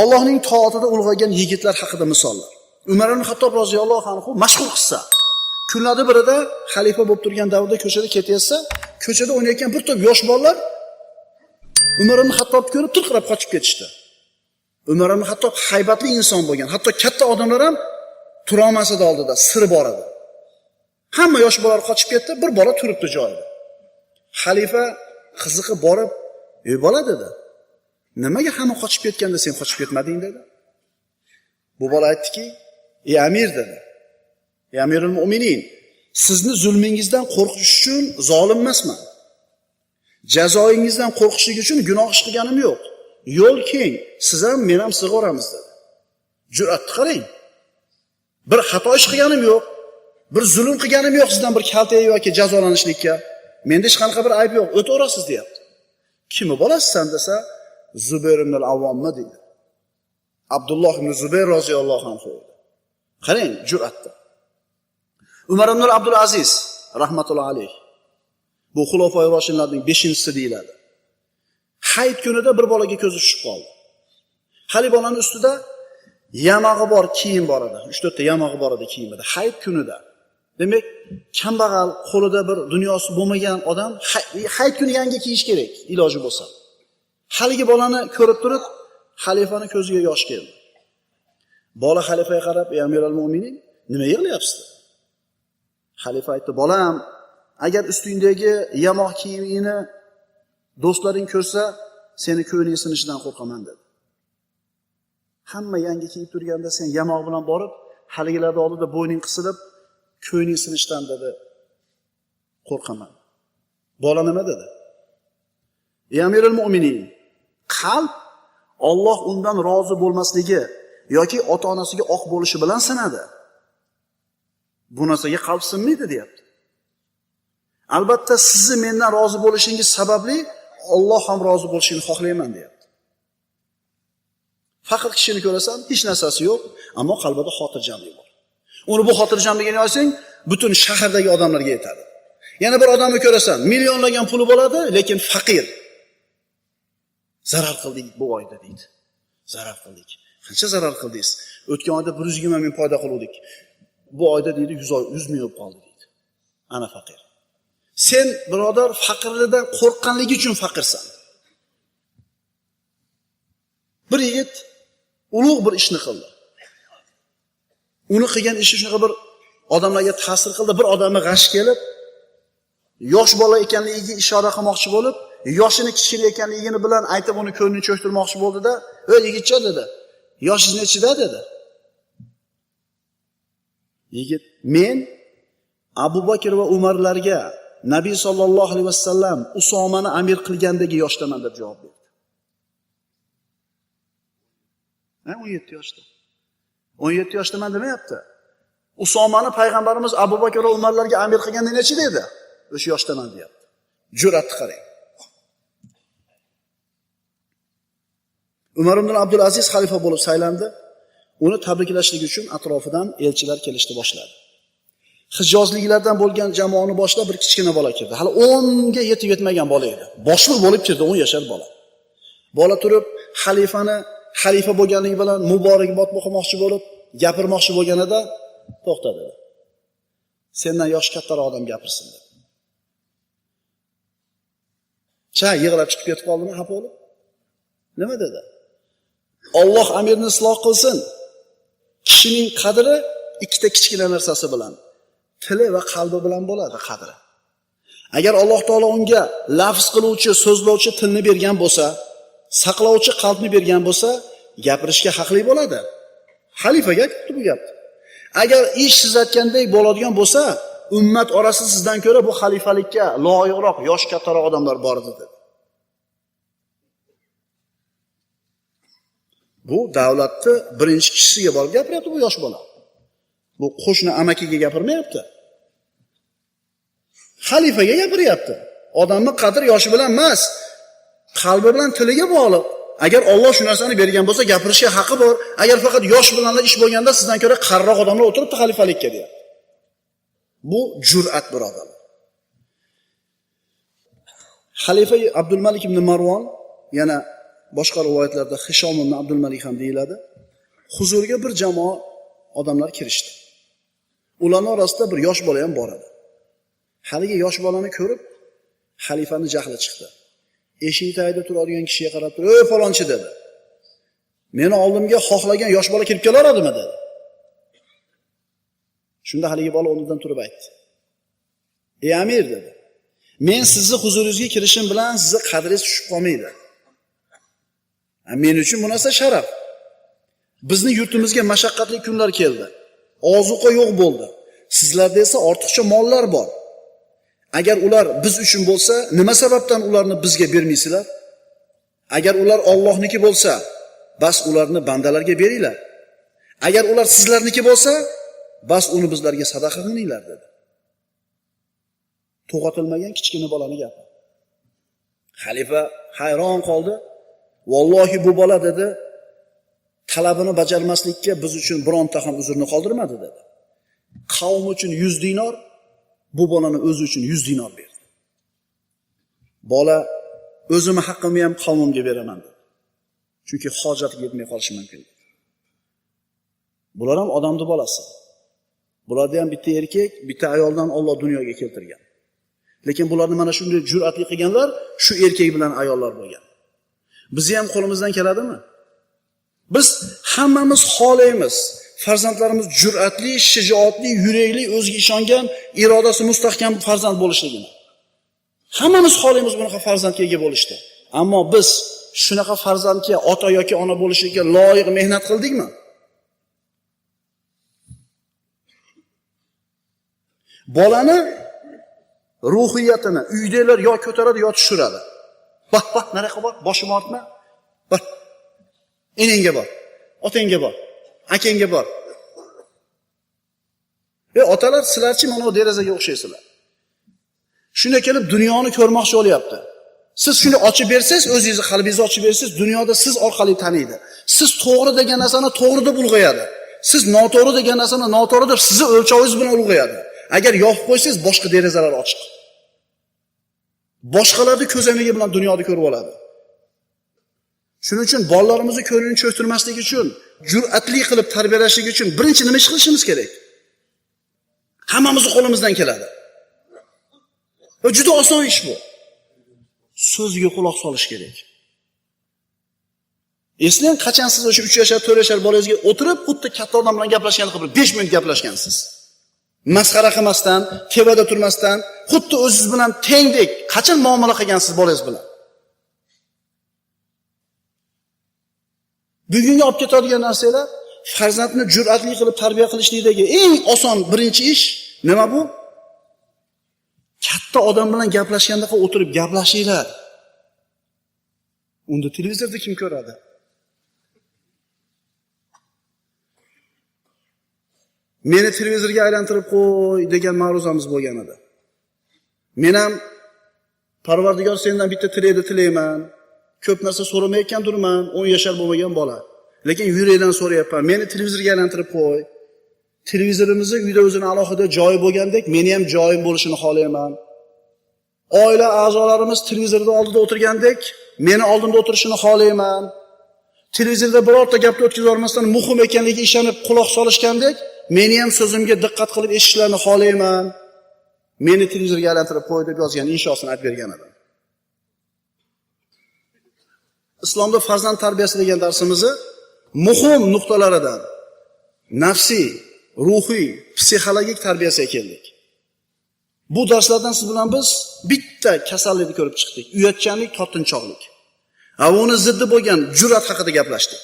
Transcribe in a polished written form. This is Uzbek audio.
Allohning toatida ulg'aygan yigitlar haqida misollar. Umar ibn Xattob roziyallohu anhu mashhur qissa. Kunlarning birida xalifa bo'lib turgan davrda ko'chada ketayotsa, ko'chada o'ynayotgan bir to'p yosh bolalar Umar ibn Xattobni ko'rib turqirab qochib ketishdi. Umar ibn Xattob haybatli inson bo'lgan, hatto katta odamlar ham tura olmas edi oldida, siri bor edi. Hamma yosh bolalar qochib ketdi, bir bola turibdi joyida. Xalifa qiziqib borib, "Ey bola" dedi. "Nimaga hamma qochib ketganda sen qochib ketmading?" dedi. Bu bola aytdiki, "Ey amir" dedi. "Ey amirul mu'minin, sizni zulmingizdan qo'rqish uchun zolim emasman. Jazoingizdan qo'rqishlik uchun gunoh ish qilganim yo'q. Yo'l keng, siz ham men ham sig'oramiz" dedi. Jur'atni qarang. Bir xato ish qilganim yo'q, bir zulm qilganim yo'q sizdan bir kalta yoki jazolanishlikka. Menda hech qanaqa bir ayb yo'q, o'taverasiz deyapti. Kimi bo'lasiz desa, Zubayr ibn al-Avvommi dedi. Abdulloh ibn Zubayr roziyallohu anhu. Qarang jur'atni. Umar ibn Abdul Aziz rahmatullohi alayh. Bu xulofoi roshidlarning 5-chisi deyiladi. Hayit kunida bir bolaga ko'zi tushib qoldi. Hali bolaning ustida yamog'i bor kiyim bor edi. 3-4 ta yamog'i bor edi kiyimida. Hayit kunida. Demak, kambag'al, qo'lida bir dunyosi bo'lmagan odam hayit kuni yangi kiyish kerak, iloji bo'lsa. Haligi bolani ko'rib turib, xalifaning ko'ziga yosh keldi. Bola xalifaga qarab, "Ey amirul mu'minin, nima yig'layapsiz?" Xalifa aytdi, "Bolam, agar ustingdagi yamoq kiyimingni do'stlaring ko'rsa, seni ko'ngling sinishidan qo'rqaman" dedi. Hamma yangi kiyib turganda sen yamoq bilan borib, haligilarning oldida bo'yning qisilib, ko'ngling sinishdan dedi, qo'rqaman. Bola nima dedi? "Ey amirul mu'minin, qalb Alloh undan rozi bo'lmasligi yoki ota-onasiga oq bo'lishi bilan sinadi. Bu narsaga qalb sinmaydi" deyapti. "Albatta sizni mendan rozi bo'lishingiz sababli Alloh ham rozi bo'lishini xohlayman" deyapti. Faqir kishini ko'rasan, hech narsasi yo'q, ammo qalbida xotirjamlik bor. Uni bu xotirjamligini olsang, butun shahardagi odamlarga yetadi. Yana bir odamni ko'rasan, millionlagan puli bo'ladi, lekin faqir. "Zarar qildik bu oyda" deydi. Zarar qildik. Qancha zarar qildingiz? O'tgan oyda 120 ming foyda qildik. Bu oyda deydi 100 ming bo'lib qoldi deydi. Ana faqir. Sen birodar faqirlikdan qo'rqqanligi uchun faqirsan. Bir yigit ulug' bir ishni qildi. Uni qilgan ishi shunaqa bir odamlarga ta'sir qildi. Bir odamga g'ash kelib, yosh bola ekanligiga ishora qilmoqchi bo'lib, yoshini kichkina ekanligini bilan aytib uni ko'nglini cho'ktirmoqchi bo'ldi-da, "Ey yigitcha" dedi. "Yoshingiz nechida?" dedi. Yigit, "Men Abu Bakr va Umarlarga Nabiy sollallohu alayhi vasallam Usomani amir qilgandagi yoshdaman" deb javob berdi. 17 yoshda. 17 yoshdaman demayapti. Usomani payg'ambarimiz Abu Bakr va Umarlarga amir qilganda nechida edi? O'sha yoshdaman deyapti. Jur'atni qarang. Umar ibn Abdul Aziz xalifa bo'lib saylandi. Uni tabriklashlik uchun atrofidan elchilar kelishni boshladi. Hijozliklardan bo'lgan jamoani boshlab bir kichkina bola kirdi. Hali 10 ga yetib yetmagan bola edi. Boshliq bo'lib kirdi, 10 yashar bola. Bola turib, xalifa bo'lganligi bilan muborakbod o'qimoqchi bo'lib, gapirmoqchi bo'lganida to'xtadi. "Sendan yoshi kattaroq odam gapirsin" dedi. Yig'lab chiqib ketib qoldimi, xafa bo'lib? Nima dedi? "Alloh amirni isloh qilsin. Kishining qadri ikkita kichkina narsasi bilan, tili va qalbi bilan bo'ladi qadri. Agar Alloh taolo unga lafz qiluvchi, so'zlovchi tilni bergan bo'lsa, saqlovchi qalbni bergan bo'lsa, gapirishga haqli bo'ladi." Xalifaga aytdi bu gapni. "Agar ish siz aytgandek bo'ladigan bo'lsa, ummat orasida sizdan ko'ra bu xalifalikka loyiqroq, yosh kattaroq odamlar bor edi" dedi. Bu davlatni birinchi kishisiga borib gapiryapti bu yosh bola. Bu qo'shni amakiga gapirmayapti. Xalifaga gapiryapti. Odamning qadri yoshi bilan emas, qalbi bilan tiliga bog'liq. Agar Alloh shu narsani bergan bo'lsa, gapirishga haqqi bor. Agar faqat yosh bilanlar ish bo'lganda sizdan ko'ra qariroq odamlar o'tiribdi xalifalikka deyapti. Bu jur'at birodarlar. Xalifa Abdul Malik ibn Marvon yana boshqa rivoyatlarda Hishom ibn Abdul Malik ham deyiladi. Huzurga bir jamoa odamlar kirishdi. Ularning orasida bir yosh bola ham bor edi. Haligi yosh bolani ko'rib, xalifaning jahli chiqdi. Eshik tagida turadigan kishiga qarab turib, "Ey falonchi" dedi. "Meni oldimga xohlagan yosh bola kirib kelaveradimi?" dedi. Shunda haligi bola o'rnidan turib aytdi. "Ey amir" dedi. "Men sizni huzuringizga kirishim bilan sizni qadringiz tushib qolmaydi. Men uchun bu narsa sharaf. Bizni yurtimizga mashaqqatli kunlar keldi. Ozuqa yo'q bo'ldi. Sizlarda esa ortiqcha mollar bor. Agar ular biz uchun bo'lsa, nima sababdan ularni bizga bermaysizlar? Agar ular Allohniki bo'lsa, bas ularni bandalarga beringlar. Agar ular sizlarniki bo'lsa, bas uni bizlarga sadaqa qilinglar" dedi. To'g'atilmagan kichkina bolaning gapi. Xalifa hayron qoldi. "Vallohi bu bola" dedi, "talabini bajarmaslikka biz uchun bironta ham uzrni qoldirmadi" dedi. Qavm uchun 100 dinor, bu bolani o'zi uchun 100 dinor berdi. Bola "O'zimni haqqimni ham qavmimga beraman" dedi. Chunki hojatiga yetmay qolishi mumkin. Bular ham odamning bolasi. Bularda ham bitta erkak, bitta ayoldan Alloh dunyoga keltirgan. Lekin bularni mana shunday jur'atli qilganlar shu erkak bilan ayollar bo'lgan. Bizni ham qo'limizdan keladimi? Biz hammamiz xohlaymiz. Farzandlarimiz jur'atli, shijoatli, yurakli, o'ziga ishongan, irodasi mustahkam farzand bo'lishligini. Hammamiz xohlaymiz bunaqa farzandga ega bo'lishni. Ammo biz shunaqa farzandga ota yoki ona bo'lishga loyiq mehnat qildikmi? Bolani ruhiyatini uydagilar yo ko'taradi yo tushiradi. Bak, nariyoqqa bor, boshim ortma. Bir enangga bor, otangga bor, akangga bor. Otalar sizlarchi mana bu derazaga o'xshaysizlar. Shunday kelib dunyoni ko'rmoqchi bo'lyapti. Siz shuni ochib bersangiz, o'zingizni qalbingizni ochib bersangiz, dunyoda siz orqali taniydi. Siz to'g'ri degan narsani to'g'ri deb ulg'ayadi. Siz noto'g'ri degan narsani noto'g'ri deb sizni o'lchovingiz bilan ulg'ayadi. Agar yopib qo'ysangiz, boshqa derazalar ochiq. Boshqalarning ko'zamligi bilan dunyoni ko'rib oladi. Shuning uchun bolalarimizni ko'nglini cho'ktirmaslik uchun, jur'atli qilib tarbiyalashlik uchun birinchi nima ish qilishimiz kerak? Hammamiz qo'limizdan keladi. Va juda oson ish bu. So'zga quloq solish kerak. Eslang, qachon siz o'sha 3 yashar, 4 yashar bolangizga o'tirib, xuddi katta odam bilan gaplashgan qilib 5 minut gaplashgansiz. Masxara qilmasdan, tevada turmasdan, xuddi o'zingiz bilan tengdek qachon muomala qilgansiz bolangiz bilan? Bugunga olib ketadigan narsalar farzandni jur'atli qilib tarbiya qilishlikdagi eng oson birinchi ish nima bu? Katta odam bilan gaplashganda o'tirib gaplashinglar. Unda televizorda kim ko'radi? Meni televizorga aylantirib qo'y degan ma'ruzamiz bo'lgan edi. Men ham Parvardigor sendan bitta tilakni tilayman. Ko'p narsa so'ramayotgandurman, 10 yashar bo'lmagan bola. Lekin yurakdan so'rayapman. Meni televizorga aylantirib qo'y. Televizorimizni uyda o'zini alohida joyi bo'lgandek, meni ham joyim bo'lishini xohlayman. Oila a'zolarimiz televizorda oldida o'tirgandek, meni oldimda o'tirishini xohlayman. Televizorda birorta gapni o'tkazib yormasdan muhim ekanligiga ishonib quloq solishgandek, meni ham so'zimga diqqat qilib eshitishlarini xohlayman. Meni televizorga aylantirib qo'y deb yozgan inshosini aytib bergan edim. Islomda farzand tarbiyasi degan darsimizni muhim nuqtalaridan nafsiy, ruhiy, psixologik tarbiyasiga keldik. Bu darslardan siz bilan biz bitta kasallikni ko'rib chiqdik. Uyatchanlik, tortinchoqlik. Va uni ziddi bo'lgan jur'at haqida gaplashdik.